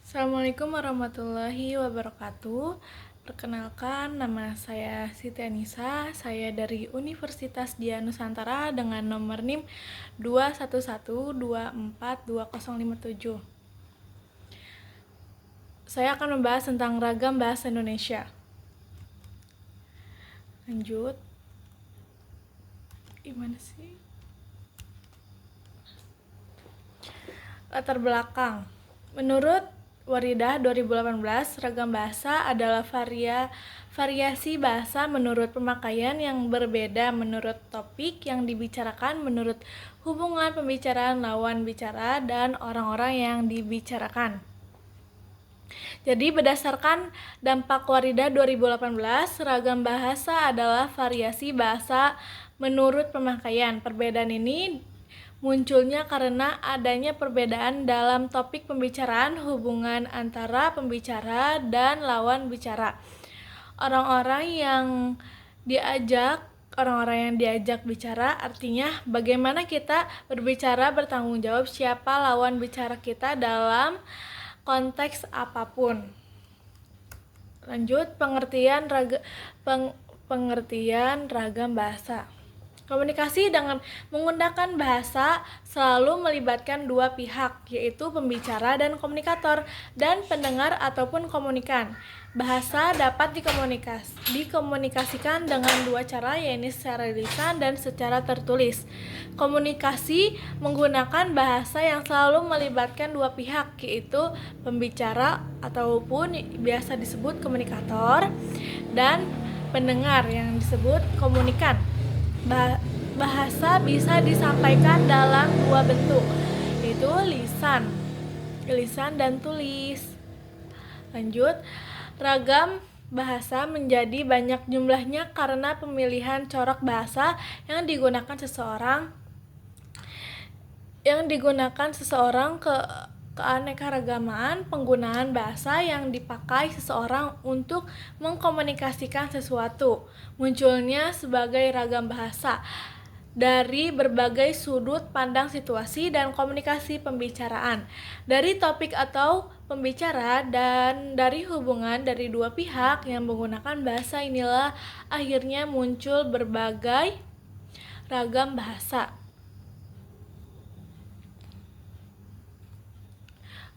Assalamualaikum warahmatullahi wabarakatuh. Perkenalkan, nama saya Siti Anissa. Saya dari Universitas Dian Nusantara dengan nomor NIM 211242057. Saya akan membahas tentang ragam bahasa Indonesia. Lanjut. Gimana sih? Latar belakang. Menurut Waridah 2018, ragam bahasa adalah variasi bahasa menurut pemakaian yang berbeda, menurut topik yang dibicarakan, menurut hubungan pembicaraan lawan bicara, dan orang-orang yang dibicarakan. Jadi berdasarkan dampak Waridah 2018, ragam bahasa adalah variasi bahasa menurut pemakaian. Perbedaan ini munculnya karena adanya perbedaan dalam topik pembicaraan, hubungan antara pembicara dan lawan bicara. Orang-orang yang diajak bicara artinya bagaimana kita berbicara, bertanggung jawab siapa lawan bicara kita dalam konteks apapun. Lanjut, pengertian ragam bahasa. Komunikasi dengan menggunakan bahasa selalu melibatkan dua pihak, yaitu pembicara dan komunikator, dan pendengar ataupun komunikan. Bahasa dapat dikomunikasikan dengan dua cara, yaitu secara lisan dan secara tertulis. Komunikasi menggunakan bahasa yang selalu melibatkan dua pihak, yaitu pembicara ataupun biasa disebut komunikator, dan pendengar yang disebut komunikan. Bahasa bisa disampaikan dalam dua bentuk, yaitu lisan dan tulis. Lanjut, ragam bahasa menjadi banyak jumlahnya karena pemilihan corak bahasa yang digunakan seseorang keanekaragaman penggunaan bahasa yang dipakai seseorang untuk mengkomunikasikan sesuatu. Munculnya sebagai ragam bahasa dari berbagai sudut pandang situasi dan komunikasi pembicaraan, dari topik atau pembicara, dan dari hubungan dari dua pihak yang menggunakan bahasa. Inilah akhirnya muncul berbagai ragam bahasa.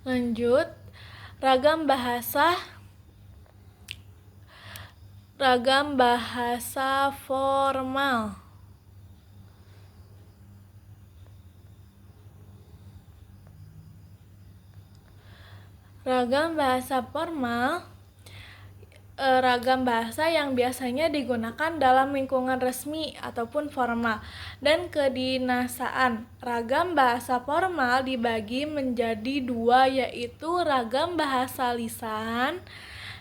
Lanjut, ragam bahasa formal. Ragam bahasa yang biasanya digunakan dalam lingkungan resmi ataupun formal dan kedinasan. Ragam bahasa formal dibagi menjadi dua, yaitu ragam bahasa lisan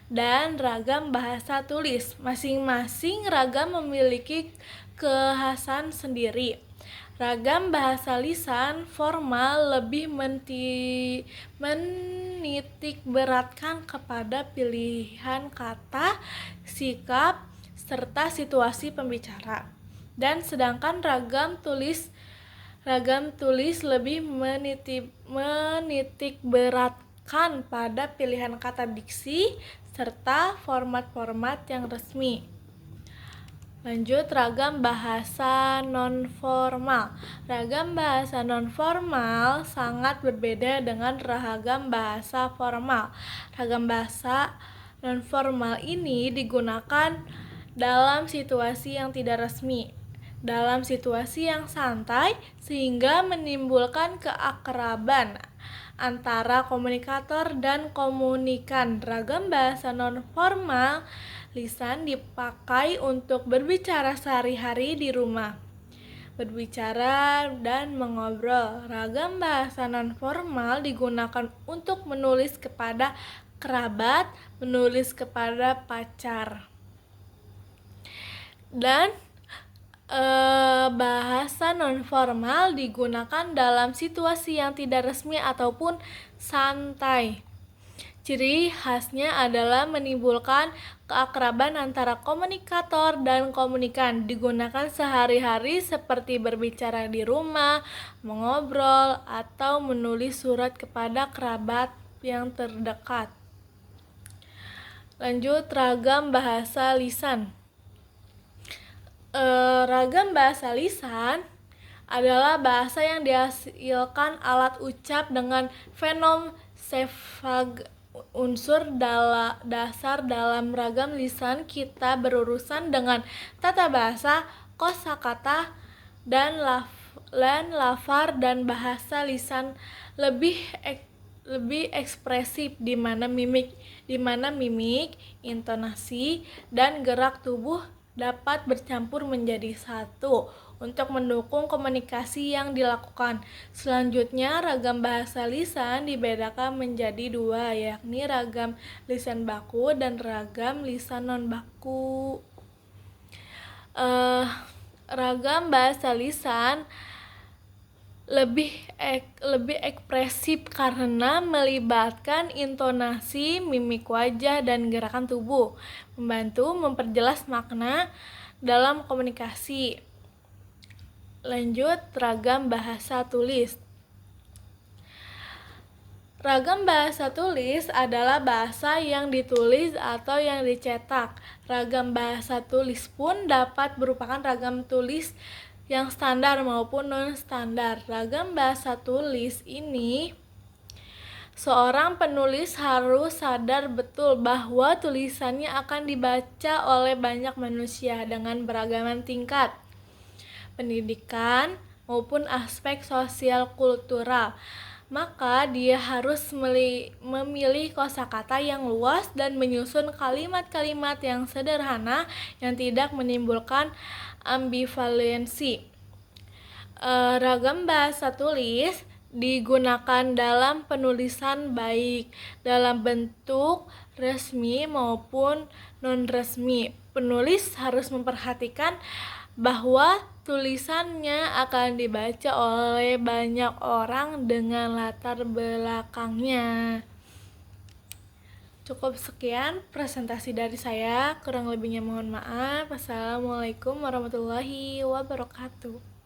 dan ragam bahasa tulis. Masing-masing ragam memiliki kekhasan sendiri. Ragam bahasa lisan formal lebih menitikberatkan kepada pilihan kata, sikap, serta situasi pembicara. Dan sedangkan ragam tulis lebih menitikberatkan pada pilihan kata, diksi, serta format-format yang resmi. Lanjut, ragam bahasa nonformal. Ragam bahasa nonformal sangat berbeda dengan ragam bahasa formal. Ragam bahasa nonformal ini digunakan dalam situasi yang tidak resmi, dalam situasi yang santai, sehingga menimbulkan keakraban antara komunikator dan komunikan. Ragam bahasa nonformal lisan dipakai untuk berbicara sehari-hari di rumah, berbicara dan mengobrol. Ragam bahasa nonformal digunakan untuk menulis kepada kerabat, menulis kepada pacar. Dan bahasa nonformal digunakan dalam situasi yang tidak resmi ataupun santai. Ciri khasnya adalah menimbulkan keakraban antara komunikator dan komunikan. Digunakan sehari-hari seperti berbicara di rumah, mengobrol, atau menulis surat kepada kerabat yang terdekat. Lanjut, ragam bahasa lisan. Ragam bahasa lisan adalah bahasa yang dihasilkan alat ucap dengan fenom sefag. Unsur dasar dalam ragam lisan kita berurusan dengan tata bahasa, kosakata, dan lafar, dan bahasa lisan lebih ekspresif di mana mimik, intonasi, dan gerak tubuh dapat bercampur menjadi satu untuk mendukung komunikasi yang dilakukan. Selanjutnya, ragam bahasa lisan dibedakan menjadi dua, yakni ragam lisan baku dan ragam lisan non-baku. Ragam bahasa lisan lebih ekspresif karena melibatkan intonasi, mimik wajah, dan gerakan tubuh, membantu memperjelas makna dalam komunikasi. Lanjut, ragam bahasa tulis. Ragam bahasa tulis adalah bahasa yang ditulis atau yang dicetak. Ragam bahasa tulis pun dapat merupakan ragam tulis yang standar maupun non-standar. Ragam bahasa tulis ini, seorang penulis harus sadar betul bahwa tulisannya akan dibaca oleh banyak manusia dengan beragaman tingkat pendidikan maupun aspek sosial kultural. Maka dia harus memilih kosakata yang luas dan menyusun kalimat-kalimat yang sederhana yang tidak menimbulkan ambivalensi. Ragam bahasa tulis digunakan dalam penulisan baik dalam bentuk resmi maupun non-resmi. Penulis harus memperhatikan bahwa tulisannya akan dibaca oleh banyak orang dengan latar belakangnya. Cukup sekian presentasi dari saya, kurang lebihnya mohon maaf. Wassalamualaikum warahmatullahi wabarakatuh.